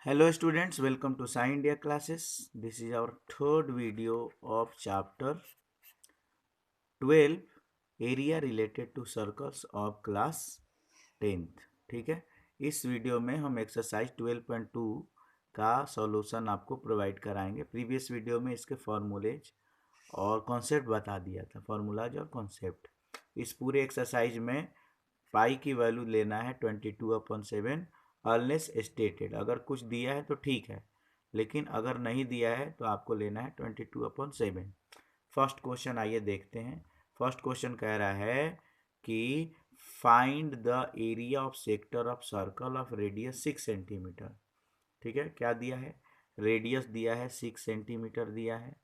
Hello students, welcome to Sci India classes. This is our third video of chapter 12 area related to circles of class 10th. ठीक है, इस video में हम exercise 12.2 का solution आपको provide कराएंगे। Previous video में इसके फॉर्मूलेज और कॉन्सेप्ट बता दिया था, फॉर्मूलाज और कॉन्सेप्ट। इस पूरे एक्सरसाइज में पाई की वैल्यू लेना है 22/7 अनलेस स्टेटेड। अगर कुछ दिया है तो ठीक है, लेकिन अगर नहीं दिया है तो आपको लेना है 22/7। फर्स्ट क्वेश्चन आइए देखते हैं। फर्स्ट क्वेश्चन कह रहा है कि find the area of sector of circle of radius 6 centimetre. ठीक है, क्या दिया है? रेडियस दिया है 6 सेंटीमीटर दिया है,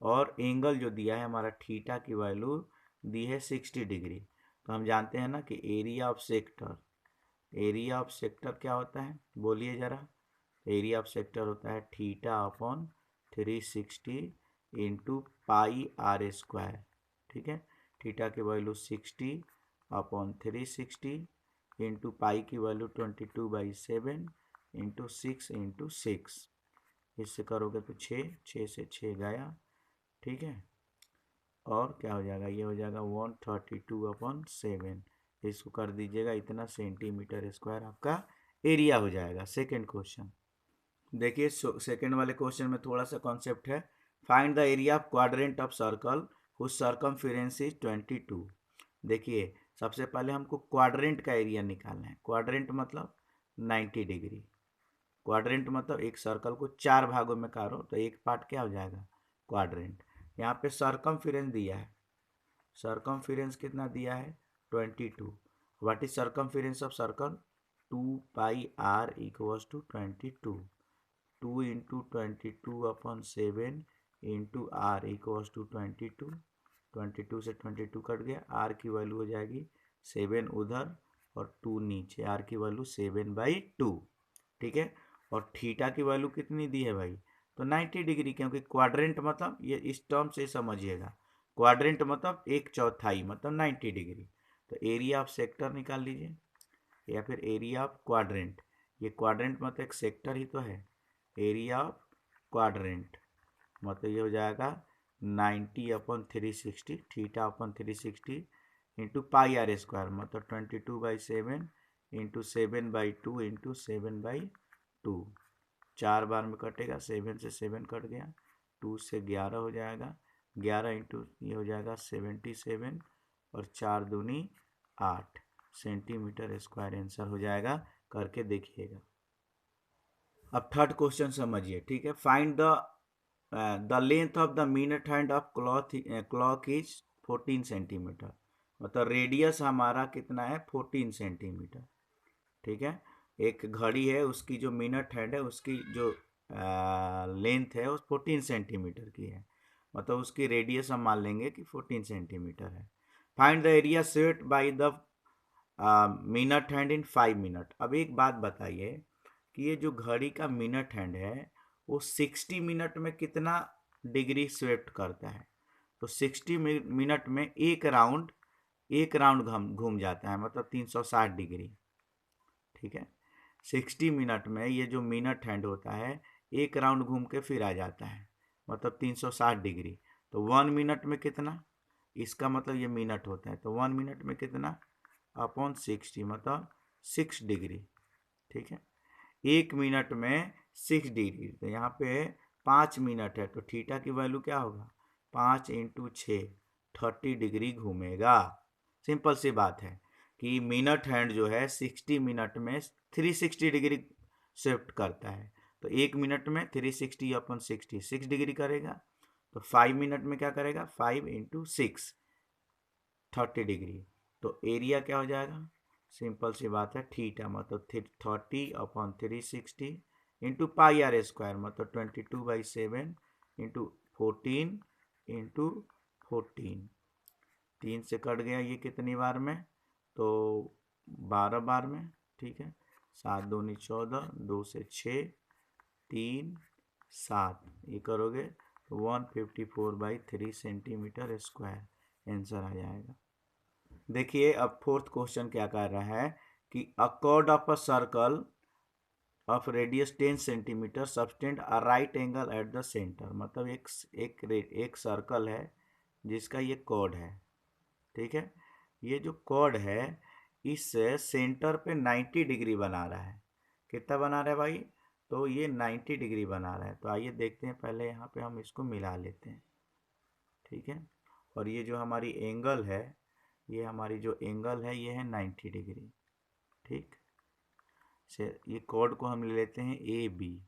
और एंगल जो दिया है हमारा थीटा की वैल्यू दी है 60 डिग्री। तो हम जानते हैं ना कि एरिया ऑफ सेक्टर क्या होता है, बोलिए ज़रा। एरिया ऑफ सेक्टर होता है theta upon 360 into pi r square. ठीक है, थीटा की वैल्यू 60 अपॉन 360 इंटू पाई की वैल्यू 22/7 इंटू 6 इंटू 6। इससे करोगे तो 6 से 6 गया। ठीक है, और क्या हो जाएगा, ये हो जाएगा 132/7। इसको कर दीजिएगा, इतना सेंटीमीटर स्क्वायर आपका एरिया हो जाएगा। सेकेंड क्वेश्चन देखिए। सेकेंड वाले क्वेश्चन में थोड़ा सा कॉन्सेप्ट है। Find the area of quadrant of circle whose circumference is 22। देखिए, सबसे पहले हमको क्वाड्रेंट का एरिया निकालना है। क्वाड्रेंट मतलब 90 डिग्री। क्वाड्रेंट मतलब एक सर्कल को 4 भागों में काटो तो एक पार्ट क्या हो जाएगा, क्वाड्रेंट। यहाँ पे सर्कमफेरेंस दिया है। सर्कमफेरेंस कितना दिया है, 22। What is circumference of circle, 2πr equals to 22। 2 into 22/7 into r equals to 22। 22 से 22 कट गया, आर की वैल्यू हो जाएगी 7 उधर और 2 नीचे, आर की वैल्यू 7/2। ठीक है, और थीटा की वैल्यू कितनी दी है भाई, तो 90 डिग्री, क्योंकि क्वाड्रेंट मतलब ये इस टर्म से समझिएगा। क्वाड्रेंट मतलब एक चौथाई मतलब 90 डिग्री। तो एरिया ऑफ सेक्टर निकाल लीजिए, या फिर एरिया ऑफ क्वाड्रेंट। ये क्वाड्रेंट मतलब एक सेक्टर ही तो है। एरिया ऑफ क्वाड्रेंट मतलब ये हो जाएगा 90/360 थीटा/360 इंटू पाई आर स्क्वायर मतलब 22/7 इंटू 7/2 इंटू 7/2। 4 बार में कटेगा, 7 से 7 कट गया, 2 से 11 हो जाएगा, 11 इंटू ये हो जाएगा 77, और 4 दूनी 8 सेंटीमीटर स्क्वायर आंसर हो जाएगा। करके देखिएगा। अब थर्ड क्वेश्चन समझिए। ठीक है, find the length of the minute hand of clock is 14 centimetre. मतलब रेडियस हमारा कितना है, 14 सेंटीमीटर। ठीक है, एक घड़ी है, उसकी जो मिनट हैंड है उसकी जो लेंथ है वो 14 सेंटीमीटर की है। मतलब उसकी रेडियस हम मान लेंगे कि 14 सेंटीमीटर है। Find the area set by the minute hand in 5 minute. अब एक बात बताइए कि ये जो घड़ी का मिनट हैंड है वो 60 मिनट में कितना डिग्री स्वेप्ट करता है। तो 60 मिनट में एक राउंड घूम जाता है, मतलब 360 डिग्री। ठीक है, 60 मिनट में ये जो मिनट हैंड होता है एक राउंड घूम के फिर आ जाता है, मतलब 360 डिग्री। तो 1 मिनट में कितना, इसका मतलब ये मिनट होता है, तो 1 मिनट में कितना अपॉन 60 मतलब 6 डिग्री। ठीक है, 1 मिनट में 6 डिग्री, तो यहाँ पे 5 मिनट है, तो थीटा की वैल्यू क्या होगा, 5 इंटू 6 30 डिग्री घूमेगा। सिंपल सी बात है कि मिनट हैंड जो है 60 मिनट में 360 डिग्री शिफ्ट करता है। तो 1 मिनट में 360/60 6 डिग्री करेगा। तो 5 मिनट में क्या करेगा, 5 इंटू 6 30 डिग्री। तो एरिया क्या हो जाएगा, सिंपल सी बात है, थीटा मतलब 30/360 इंटू पाई आर स्क्वायर मतलब 22/7 इंटू 14 इंटू 14। 3 से कट गया, ये कितनी बार में, तो 12 बार में। ठीक है, 7 दूनी 14, 2 से 6, 3 7, ये करोगे तो 154/3 सेंटीमीटर स्क्वायर आंसर आ जाएगा। देखिए, अब फोर्थ क्वेश्चन क्या कर रहा है कि a chord of a circle of radius 10 centimetre subtend a right angle at the centre, मतलब एक सर्कल है जिसका ये कॉर्ड है, ठीक है। ये जो कॉर्ड है इस सेंटर पे 90 डिग्री बना रहा है। कितना बना रहा है भाई? तो ये 90 डिग्री बना रहा है। तो आइए देखते हैं, पहले यहाँ पे हम इसको मिला लेते हैं, ठीक है। और ये जो हमारी एंगल है, ये हमारी जो एंगल है ये है 90 डिग्री, ठीक से। ये कॉर्ड को हम ले लेते हैं ए बी,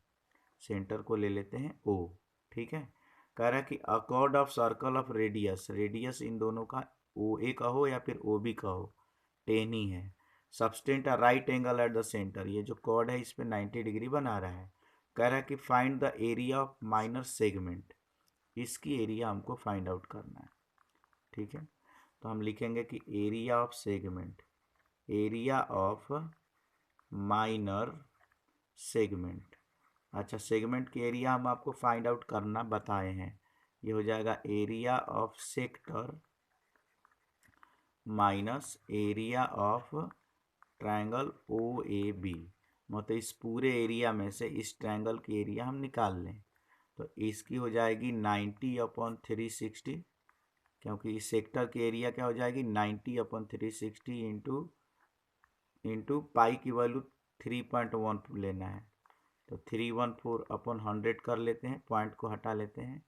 सेंटर को ले लेते हैं ओ, ठीक है। कह रहा है कि a chord of circle of radius, radius इन दोनों का ओ ए कहो या फिर ओ बी कहो, 10 ही है। Substance a right angle at the centre, ये जो कॉर्ड है इस पे 90 डिग्री बना रहा है। कह रहा है कि find the area of minor segment, इसकी एरिया हमको फाइंड आउट करना है, ठीक है। तो हम लिखेंगे कि area of segment, area of minor segment. अच्छा, सेगमेंट की एरिया हम आपको फाइंड आउट करना बताए हैं। ये हो जाएगा area of sector minus area of triangle O A B, मतलब इस पूरे एरिया में से इस ट्रायंगल की एरिया हम निकाल लें। तो इसकी हो जाएगी 90/360, क्योंकि इस सेक्टर की एरिया क्या हो जाएगी 90/360 इंटू पाई की वैल्यू 3.1 लेना है। तो 314/100 कर लेते हैं, पॉइंट को हटा लेते हैं,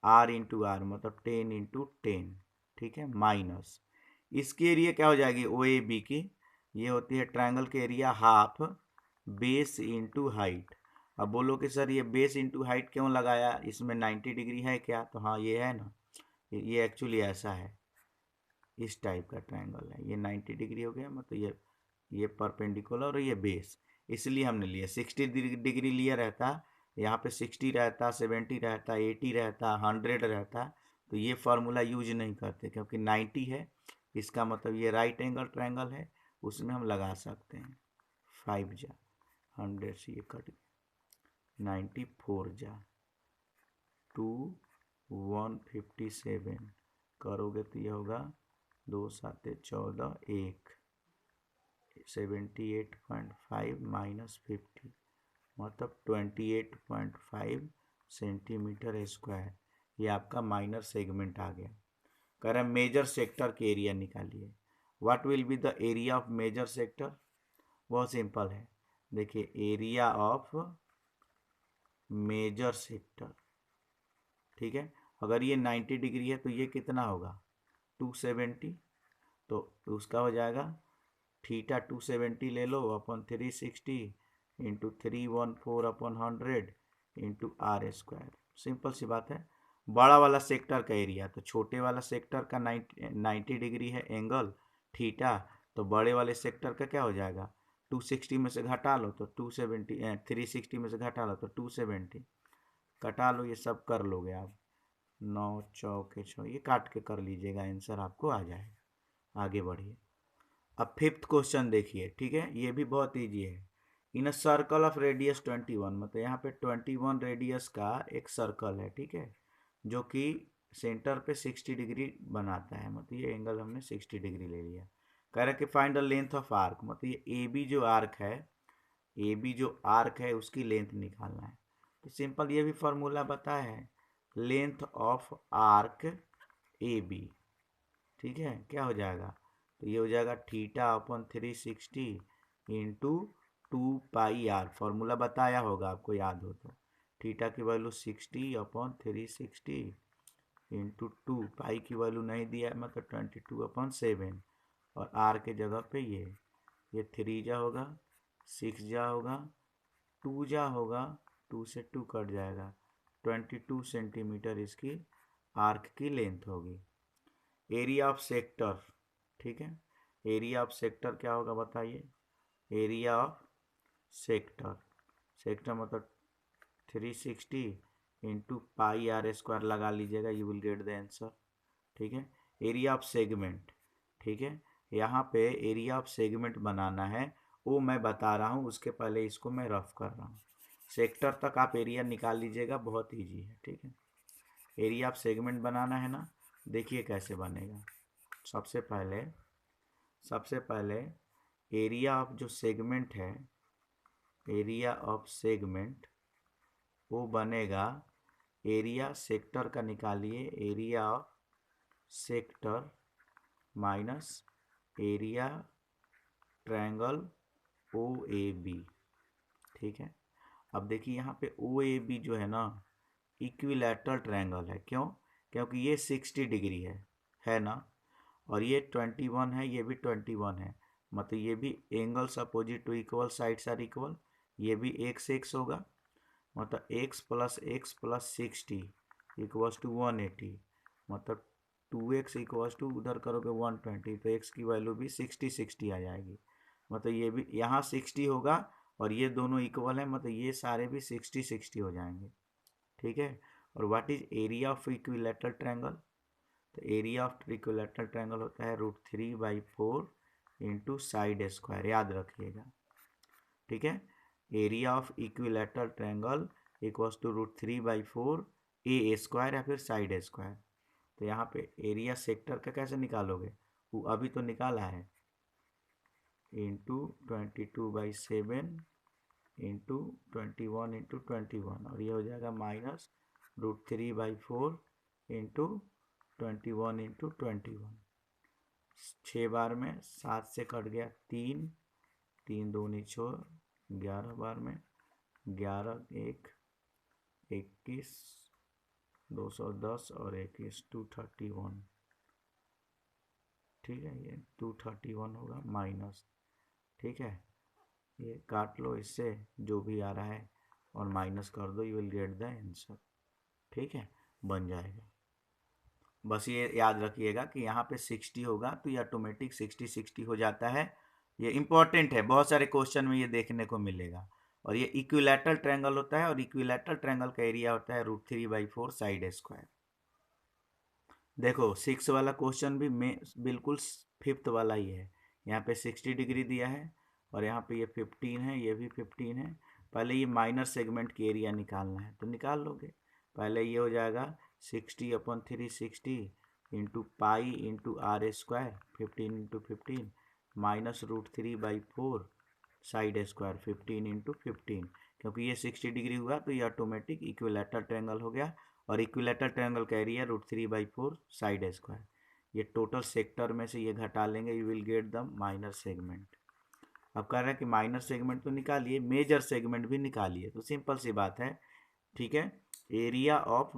आर इंटू आर मतलब 10/10, ठीक है, माइनस इसकी एरिया क्या हो जाएगी ओ ए बी की, ये होती है ट्रायंगल की area half base into height. अब बोलो कि सर ये बेस इंटू हाइट क्यों लगाया, इसमें 90 डिग्री है क्या? तो हाँ ये है ना, ये एक्चुअली ऐसा है, इस टाइप का ट्रायंगल है। ये 90 डिग्री हो गया, मतलब ये परपेंडिकुलर और ये बेस, इसलिए हमने लिया। 60 डिग्री लिया रहता, यहाँ पे 60 रहता, 70 रहता, 80 रहता, 100 रहता, तो ये फार्मूला यूज नहीं करते, क्योंकि 90 है, इसका मतलब ये राइट एंगल ट्रायंगल है, उसमें हम लगा सकते हैं। 5 जा 100 से ये कट गया, 94 जा 2 157 करोगे तो ये होगा 2 7 14 1 78.5 माइनस 50 मतलब 28.5 सेंटीमीटर स्क्वायर। ये आपका माइनर सेगमेंट आ गया। कह रहा है मेजर सेक्टर के एरिया निकालिए। What will be the area of major sector? बहुत सिंपल है, देखिए एरिया ऑफ मेजर सेक्टर, ठीक है। अगर ये 90 डिग्री है तो ये कितना होगा 270, तो उसका हो जाएगा थीटा 270 ले लो अपन 360 into 314/100 into are square. Simple सी बात है। बड़ा वाला सेक्टर का एरिया, तो छोटे वाला सेक्टर का 90 डिग्री है एंगल थीटा, तो बड़े वाले सेक्टर का क्या हो जाएगा 260 में से घटा लो तो 270, 360 में से घटा लो तो 270, कटा लो, ये सब कर लोगे आप, 9 चौके 6, ये काट के कर लीजिएगा, आंसर आपको आ जाएगा। आगे बढ़िए। अब फिफ्थ क्वेश्चन देखिए, ठीक है, ये भी बहुत ईजी है। इन अ सर्कल ऑफ रेडियस 21, मतलब यहाँ पे 21 रेडियस का एक सर्कल है, ठीक है, जो कि सेंटर पे 60 डिग्री बनाता है, मतलब ये एंगल हमने 60 डिग्री ले लिया। कह रहा है कि find the length of arc, मतलब ये ए बी जो आर्क है, ए बी जो आर्क है उसकी लेंथ निकालना है। तो सिंपल ये भी फॉर्मूला बताया है, length of arc A B, ठीक है, क्या हो जाएगा, तो ये हो जाएगा θ/360 इंटू 2πr, फॉर्मूला बताया होगा आपको याद हो तो। थीटा की वैल्यू 60/360 इंटू 2, पाई की वैल्यू नहीं दिया है मतलब 22/7, और आर के जगह पे ये 3 जा होगा, 6 जा होगा, 2 जा होगा, 2 से 2 कट जाएगा, 22 सेंटीमीटर इसकी आर्क की लेंथ होगी। एरिया ऑफ सेक्टर, ठीक है, एरिया ऑफ सेक्टर क्या होगा बताइए, एरिया ऑफ सेक्टर, सेक्टर मतलब 360 इंटू पाई आर स्क्वायर लगा लीजिएगा, you will get the answer, ठीक है। एरिया ऑफ सेगमेंट, ठीक है, यहाँ पे एरिया ऑफ सेगमेंट बनाना है, वो मैं बता रहा हूँ, उसके पहले इसको मैं रफ कर रहा हूँ। सेक्टर तक आप एरिया निकाल लीजिएगा, बहुत ईजी है, ठीक है। एरिया ऑफ सेगमेंट बनाना है ना, देखिए कैसे बनेगा। सबसे पहले एरिया ऑफ जो सेगमेंट है एरिया ऑफ सेगमेंट वो बनेगा, एरिया सेक्टर का निकालिए, area of sector minus area triangle O A B. ठीक है, अब देखिए यहाँ पे ओ ए बी जो है ना इक्विलैटरल ट्रायंगल है। क्यों? क्योंकि ये 60 डिग्री है ना, और ये 21 है, ये भी 21 है, मतलब ये भी angles opposite to equal sides are equal, ये भी x x होगा, मतलब x प्लस 60 इक्वल्स टू 180, मतलब 2x इक्वल्स टू उधर करोगे 120, तो x की वैल्यू भी 60 आ जाएगी, मतलब ये भी यहाँ 60 होगा और ये दोनों इक्वल है, मतलब ये सारे भी 60 हो जाएंगे। ठीक है, और what is area of equilateral triangle? तो एरिया ऑफ इक्विलैटरल ट्रायंगल होता है √3/4 इंटू साइड स्क्वायर, याद रखिएगा। ठीक है, area of equilateral triangle equals to √3/4 a square या फिर साइड स्क्वायर। तो यहाँ पे एरिया सेक्टर का कैसे निकालोगे? वो अभी तो निकाला है, इंटू 22/7 इंटू 21 और ये हो जाएगा माइनस √3/4 इंटू 21 6 बार में 7 से कट गया 3, 3 दूनी 6, 11 बार में 11 1 21 210 और 21 231। ठीक है, ये 231 होगा माइनस। ठीक है, ये काट लो इससे जो भी आ रहा है और माइनस कर दो, you will get the answer. ठीक है, बन जाएगा। बस ये याद रखिएगा कि यहाँ पे 60 होगा तो ये ऑटोमेटिक 60 हो जाता है। ये इंपॉर्टेंट है, बहुत सारे क्वेश्चन में ये देखने को मिलेगा। और ये इक्विलैटरल ट्रायंगल होता है और इक्विलैटरल ट्रायंगल का एरिया होता है √3/4 साइड स्क्वायर। देखो 6 वाला क्वेश्चन भी में बिल्कुल 5th वाला ही है। यहाँ पे 60 डिग्री दिया है और यहाँ पे ये 15 है, ये भी 15 है। पहले ये माइनर सेगमेंट की एरिया निकालना है तो निकाल लोगे। पहले ये हो जाएगा 60/360 into pi into are square 15 into 15 minus √3/4 side square 15 into 15। क्योंकि ये 60 डिग्री हुआ तो ये ऑटोमेटिक इक्विलैटरल ट्रायंगल हो गया और इक्विलैटरल ट्रायंगल का एरिया √3/4 साइड स्क्वायर। ये टोटल सेक्टर में से ये घटा लेंगे, you will get the minor segment. अब कह रहा है कि माइनर सेगमेंट तो निकालिए, मेजर सेगमेंट भी निकालिए, तो सिंपल सी बात है। ठीक है, एरिया ऑफ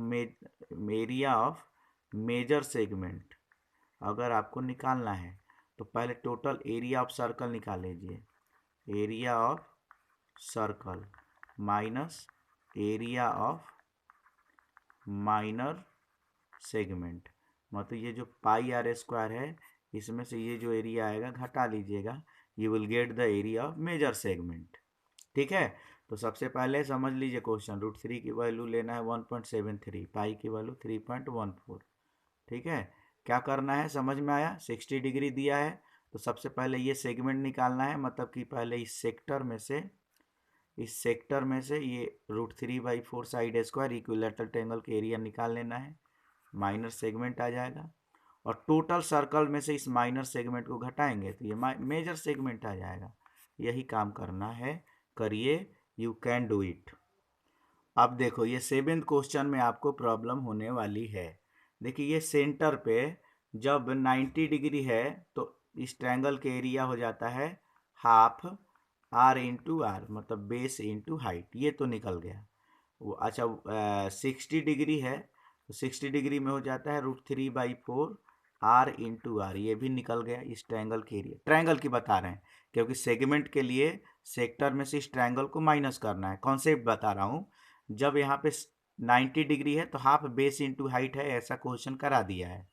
मेजर सेगमेंट अगर आपको निकालना है तो पहले टोटल एरिया ऑफ सर्कल निकाल लीजिए, area of circle minus area of minor segment, मतलब ये जो पाई आर स्क्वायर है इसमें से ये जो एरिया आएगा घटा लीजिएगा, you will get the area of major segment. ठीक है, तो सबसे पहले समझ लीजिए क्वेश्चन, √3 की वैल्यू लेना है 1.73, पाई की वैल्यू 3.14। ठीक है, क्या करना है समझ में आया? 60 डिग्री दिया है तो सबसे पहले ये सेगमेंट निकालना है, मतलब कि पहले इस सेक्टर में से ये √3/4 साइड स्क्वायर इक्विलैटरल ट्रायंगल के एरिया निकाल लेना है, माइनर सेगमेंट आ जाएगा। और टोटल सर्कल में से इस माइनर सेगमेंट को घटाएंगे तो ये मेजर सेगमेंट आ जाएगा। यही काम करना है, करिए, यू कैन डू इट। अब देखो ये 7th क्वेश्चन में आपको प्रॉब्लम होने वाली है। देखिए ये सेंटर पे जब 90 डिग्री है तो इस ट्रायंगल के एरिया हो जाता है हाफ आर इंटू आर, मतलब बेस इंटू हाइट, ये तो निकल गया। वो अच्छा 60 डिग्री है तो 60 डिग्री में हो जाता है √3/4 आर इंटू आर, ये भी निकल गया इस ट्रायंगल के एरिया। ट्रायंगल की बता रहे हैं क्योंकि सेगमेंट के लिए सेक्टर में से इस ट्रायंगल को माइनस करना है, कॉन्सेप्ट बता रहा हूँ। जब यहाँ पे 90 डिग्री है तो हाफ बेस इंटू हाइट है, ऐसा क्वेश्चन करा दिया है।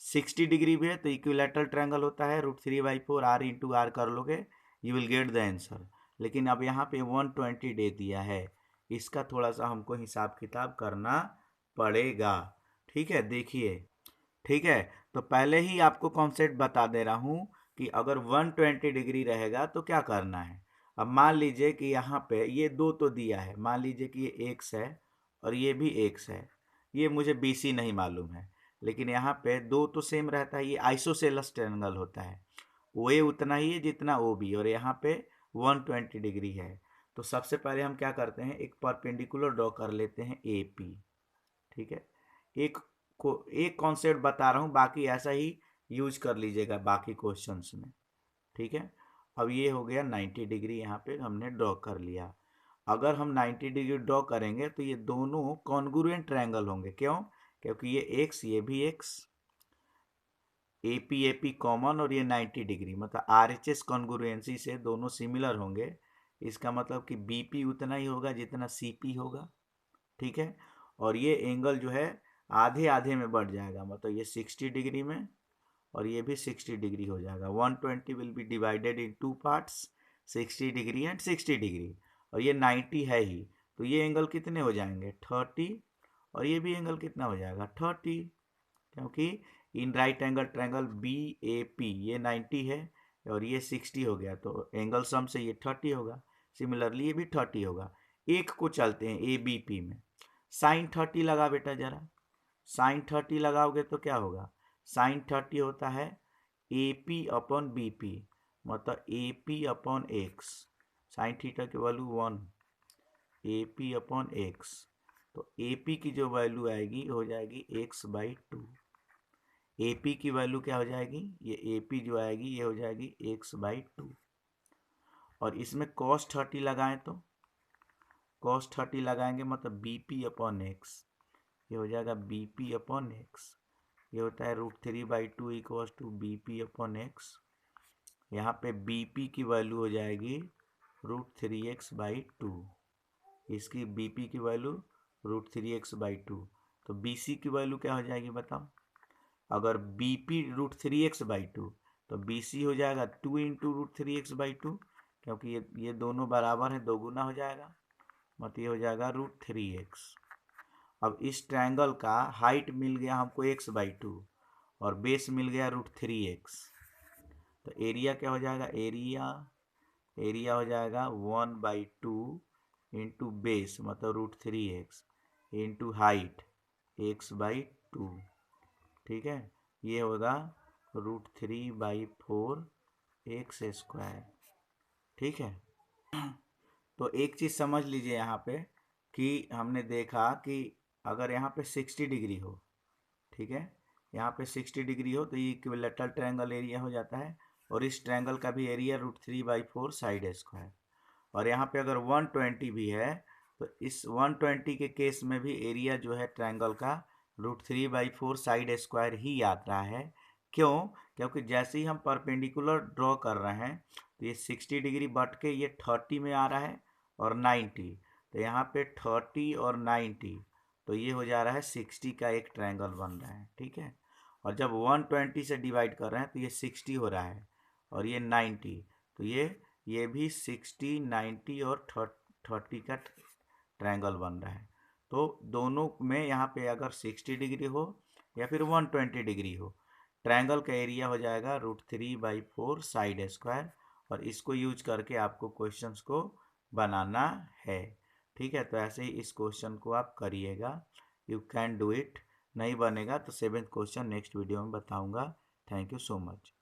60 डिग्री भी है तो इक्विलैटरल ट्रायंगल होता है √3/4 आर इंटू आर कर लोगे, you will get the answer. लेकिन अब यहाँ पे 120 दे दिया है, इसका थोड़ा सा हमको हिसाब किताब करना पड़ेगा। ठीक है, देखिए। ठीक है, तो पहले ही आपको कॉन्सेप्ट बता दे रहा हूँ कि अगर 120 डिग्री रहेगा तो क्या करना है। अब मान लीजिए कि यहाँ पे ये दो तो दिया है, मान लीजिए कि ये एक्स है और ये भी एक्स है, ये मुझे BC नहीं मालूम है, लेकिन यहाँ पे दो तो सेम रहता है, ये आइसोसेलेस ट्रायंगल होता है, वो ये उतना ही है जितना वो भी, और यहाँ पे 120 डिग्री है। तो सबसे पहले हम क्या करते हैं, एक परपेंडिकुलर ड्रॉ कर लेते हैं ए पी। ठीक है, एक कॉन्सेप्ट बता रहा हूँ, बाकी ऐसा ही यूज कर लीजिएगा बाकी क्वेश्चंस में। ठीक है, अब ये हो गया 90 डिग्री, यहाँ पे हमने ड्रॉ कर लिया। अगर हम 90 डिग्री ड्रॉ करेंगे तो ये दोनों कॉन्ग्रुएंट ट्रायंगल होंगे। क्यों? क्योंकि ये एक्स, ये भी एक्स, ए पी कॉमन, और ये 90 डिग्री, मतलब आर एच एस कॉन्ग्रुएंसी से दोनों सिमिलर होंगे। इसका मतलब कि बी पी उतना ही होगा जितना सी पी होगा। ठीक है, और ये एंगल जो है आधे आधे में बढ़ जाएगा, मतलब ये 60 डिग्री में और ये भी 60 डिग्री हो जाएगा। 120 will be divided in two parts, 60 degree and 60 degree, और ये 90 है ही, तो ये एंगल कितने हो जाएंगे, 30, और ये भी एंगल कितना हो जाएगा, 30, क्योंकि in right angle triangle B A P ये 90 है और ये 60 हो गया, तो एंगल सम से ये 30 होगा। सिमिलरली ये भी 30 होगा। एक को चलते हैं ए बी पी में, साइन 30 लगा बेटा जरा, साइन 30 लगाओगे तो क्या होगा, साइन 30 होता है A P upon B P, मतलब A P upon X, sine theta की value 1, A P upon X, तो ए पी की जो वैल्यू आएगी हो जाएगी x/2। ए पी की वैल्यू क्या हो जाएगी, ये ए पी जो आएगी ये हो जाएगी x/2, और इसमें cos 30 लगाएं तो cos 30 लगाएंगे मतलब बी पी अपॉन एक्स, ये हो जाएगा बी पी अपॉन एक्स, ये होता है √3/2 equals to B P upon x. यहाँ पे बी पी की वैल्यू हो जाएगी √3x/2, इसकी बी पी की वैल्यू √3x/2, तो बी सी की वैल्यू क्या हो जाएगी बताओ, अगर बी पी √3x/2 तो बी सी हो जाएगा 2 इंटू √3x/2, क्योंकि ये दोनों बराबर है, दो गुना हो जाएगा, मतलब ये हो जाएगा √3x। अब इस ट्रायंगल का हाइट मिल गया हमको x/2 और बेस मिल गया √3x, तो एरिया क्या हो जाएगा, एरिया हो जाएगा 1/2 इंटू बेस मतलब √3x इंटू हाइट x/2। ठीक है, ये होगा √3/4 x²। ठीक है, तो एक चीज़ समझ लीजिए यहाँ पे कि हमने देखा कि अगर यहाँ पे 60 डिग्री हो, ठीक है, यहाँ पे 60 डिग्री हो तो ये इक्विलेटरल ट्रायंगल एरिया हो जाता है, और इस ट्रायंगल का भी एरिया √3/4 साइड स्क्वायर, और यहाँ पे अगर 120 भी है तो इस 120 के केस में भी एरिया जो है ट्रायंगल का √3/4 साइड स्क्वायर ही आता है। क्यों? क्योंकि जैसे ही हम परपेंडिकुलर ड्रॉ कर रहे हैं तो ये 60 डिग्री बट के ये 30 में आ रहा है और 90, तो यहाँ पे 30 और 90, तो ये हो जा रहा है 60 का एक ट्रायंगल बन रहा है। ठीक है, और जब 120 से डिवाइड कर रहे हैं तो ये 60 हो रहा है और ये 90, तो ये भी 60, 90 और 30 का ट्रायंगल बन रहा है। तो दोनों में यहाँ पे अगर 60 डिग्री हो या फिर 120 डिग्री हो, ट्रायंगल का एरिया हो जाएगा √3/4 साइड स्क्वायर, और इसको यूज करके आपको क्वेश्चंस को बनाना है। ठीक है, तो ऐसे ही इस क्वेश्चन को आप करिएगा, यू कैन डू इट। नहीं बनेगा तो 7th क्वेश्चन नेक्स्ट वीडियो में बताऊंगा। Thank you so much.